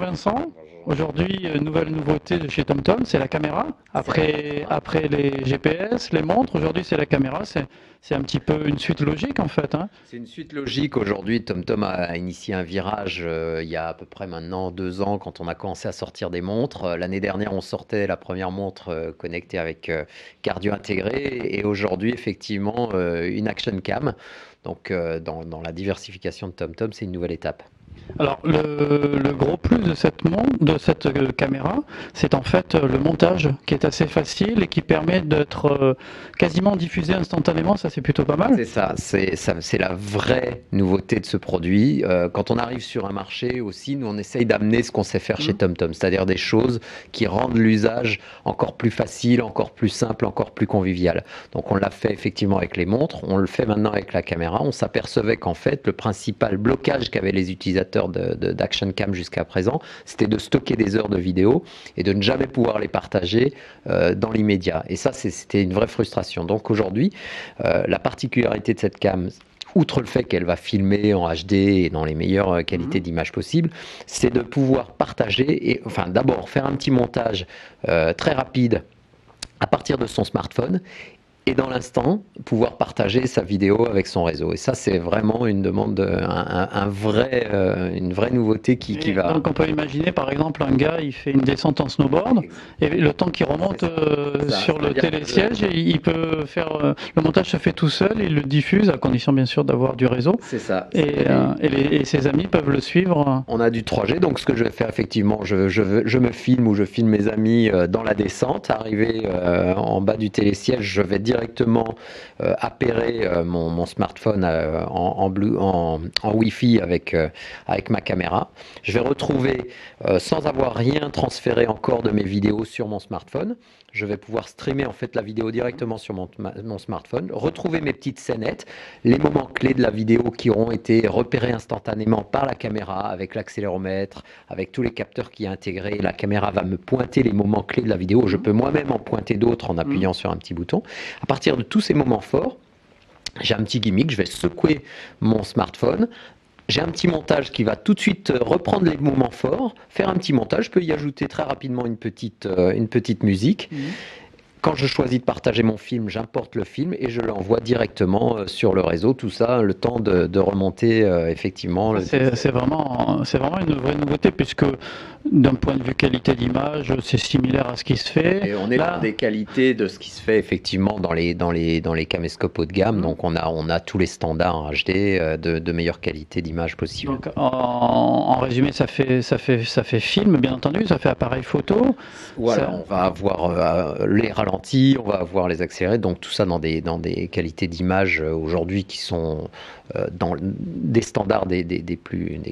Vincent. Aujourd'hui, nouvelle nouveauté de chez TomTom, c'est la caméra. Après les GPS, les montres, aujourd'hui c'est la caméra. C'est un petit peu une suite logique en fait, hein. C'est une suite logique. Aujourd'hui, TomTom a initié un virage il y a à peu près maintenant 2 ans quand on a commencé à sortir des montres. L'année dernière, on sortait la première montre connectée avec cardio intégré et aujourd'hui, effectivement, une action cam. Donc, dans la diversification de TomTom, c'est une nouvelle étape. Alors, le gros plus de cette caméra, c'est en fait le montage qui est assez facile et qui permet d'être quasiment diffusé instantanément. Ça, c'est plutôt pas mal. C'est la vraie nouveauté de ce produit. Quand on arrive sur un marché aussi, nous on essaye d'amener ce qu'on sait faire chez TomTom, c'est-à-dire des choses qui rendent l'usage encore plus facile, encore plus simple, encore plus convivial. Donc on l'a fait effectivement avec les montres, on le fait maintenant avec la caméra. On s'apercevait qu'en fait le principal blocage qu'avaient les utilisateurs d'Action Cam jusqu'à présent, c'était de stocker des heures de vidéo et de ne jamais pouvoir les partager dans l'immédiat. Et ça, c'était une vraie frustration. Donc aujourd'hui, la particularité de cette cam, outre le fait qu'elle va filmer en HD et dans les meilleures qualités d'image possibles, c'est de pouvoir partager et enfin d'abord faire un petit montage très rapide à partir de son smartphone et dans l'instant, pouvoir partager sa vidéo avec son réseau. Et ça, c'est vraiment une demande, une vraie nouveauté qui va... Donc on peut imaginer par exemple un gars, il fait une descente en snowboard et le temps qu'il remonte sur le télésiège, il peut faire... le montage se fait tout seul, il le diffuse à condition bien sûr d'avoir du réseau. C'est ça. Et ses amis peuvent le suivre. On a du 3G, donc ce que je vais faire effectivement, je me filme ou je filme mes amis dans la descente. Arrivé en bas du télésiège, je vais directement appairer mon smartphone en Wi-Fi avec ma caméra. Je vais retrouver, sans avoir rien transféré encore de mes vidéos sur mon smartphone, je vais pouvoir streamer en fait la vidéo directement sur mon smartphone, retrouver mes petites scénettes, les moments clés de la vidéo qui auront été repérés instantanément par la caméra avec l'accéléromètre, avec tous les capteurs qui est intégré. La caméra va me pointer les moments clés de la vidéo. Je peux moi-même en pointer d'autres en appuyant sur un petit bouton. À partir de tous ces moments forts, j'ai un petit gimmick, je vais secouer mon smartphone. J'ai un petit montage qui va tout de suite reprendre les moments forts, faire un petit montage. Je peux y ajouter très rapidement une petite musique. Quand je choisis de partager mon film, j'importe le film et je l'envoie directement sur le réseau. Tout ça, le temps de remonter effectivement. C'est vraiment une vraie nouveauté puisque d'un point de vue qualité d'image, c'est similaire à ce qui se fait. Et on est dans des qualités de ce qui se fait effectivement dans les caméscopes haut de gamme. Donc on a tous les standards en HD de meilleure qualité d'image possible. Donc en résumé, ça fait film, bien entendu, ça fait appareil photo. Voilà, on va avoir les ralentis, on va avoir les accélérés, donc tout ça dans des qualités d'image aujourd'hui qui sont dans des standards des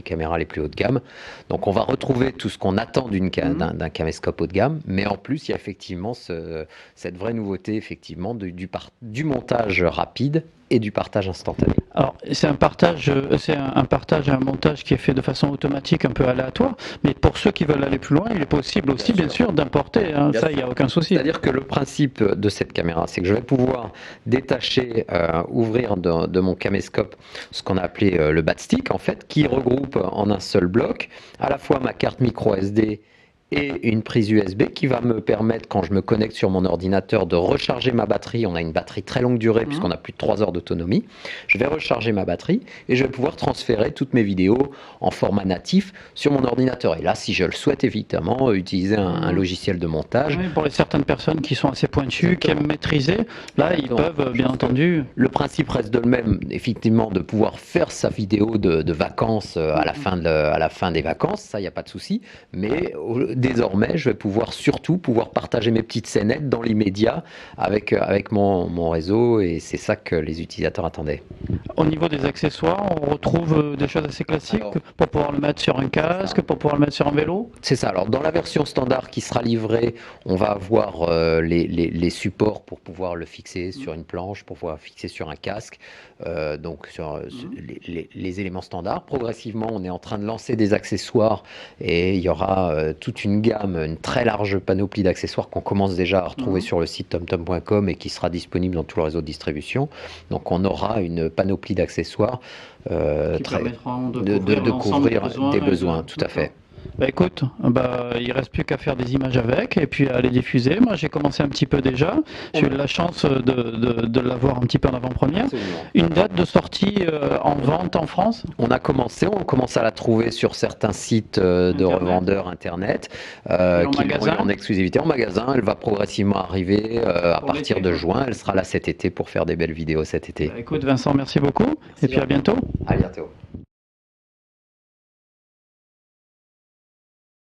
caméras les plus haut de gamme. Donc on va retrouver tout ce qu'on attend d'un caméscope haut de gamme, mais en plus il y a effectivement cette vraie nouveauté effectivement du montage rapide et du partage instantané. Alors, c'est un partage et un montage qui est fait de façon automatique, un peu aléatoire, mais pour ceux qui veulent aller plus loin, il est possible aussi, bien sûr, d'importer, hein, ça, il n'y a aucun souci. C'est-à-dire que le principe de cette caméra, c'est que je vais pouvoir détacher, ouvrir de mon caméscope ce qu'on a appelé le BAT-stick, en fait, qui regroupe en un seul bloc à la fois ma carte micro SD et une prise USB qui va me permettre, quand je me connecte sur mon ordinateur, de recharger ma batterie. On a une batterie très longue durée puisqu'on a plus de 3 heures d'autonomie. Je vais recharger ma batterie et je vais pouvoir transférer toutes mes vidéos en format natif sur mon ordinateur. Et là, si je le souhaite évidemment, utiliser un logiciel de montage. Oui, pour certaines personnes qui sont assez pointues, qui aiment maîtriser, là, ils peuvent, bien entendu... Le principe reste de le même, effectivement, de pouvoir faire sa vidéo de vacances à la fin des vacances, ça, il n'y a pas de souci, mais désormais, je vais surtout pouvoir partager mes petites scénettes dans l'immédiat avec mon réseau et c'est ça que les utilisateurs attendaient. Au niveau des accessoires, on retrouve des choses assez classiques pour pouvoir le mettre sur un casque, pour pouvoir le mettre sur un vélo. C'est ça. Alors, dans la version standard qui sera livrée, on va avoir les supports pour pouvoir le fixer sur une planche, pour pouvoir fixer sur un casque, donc sur les éléments standards. Progressivement, on est en train de lancer des accessoires et il y aura toute une gamme, une très large panoplie d'accessoires qu'on commence déjà à retrouver sur le site tomtom.com et qui sera disponible dans tout le réseau de distribution. Donc, on aura une panoplie d'accessoires qui permettront de couvrir des besoins, tout à fait. Bah écoute, bah, il reste plus qu'à faire des images avec et puis à les diffuser. Moi, j'ai commencé un petit peu déjà. J'ai eu la chance de l'avoir un petit peu en avant-première. Absolument. Une date de sortie en vente en France? On commence à la trouver sur certains sites de Internet. Revendeurs internet en qui l'ont eu magasin en exclusivité en magasin. Elle va progressivement arriver à Pour partir l'été, de quoi. juin. Elle sera là cet été pour faire des belles vidéos cet été. Bah, écoute, Vincent, merci beaucoup et puis à bientôt. À bientôt.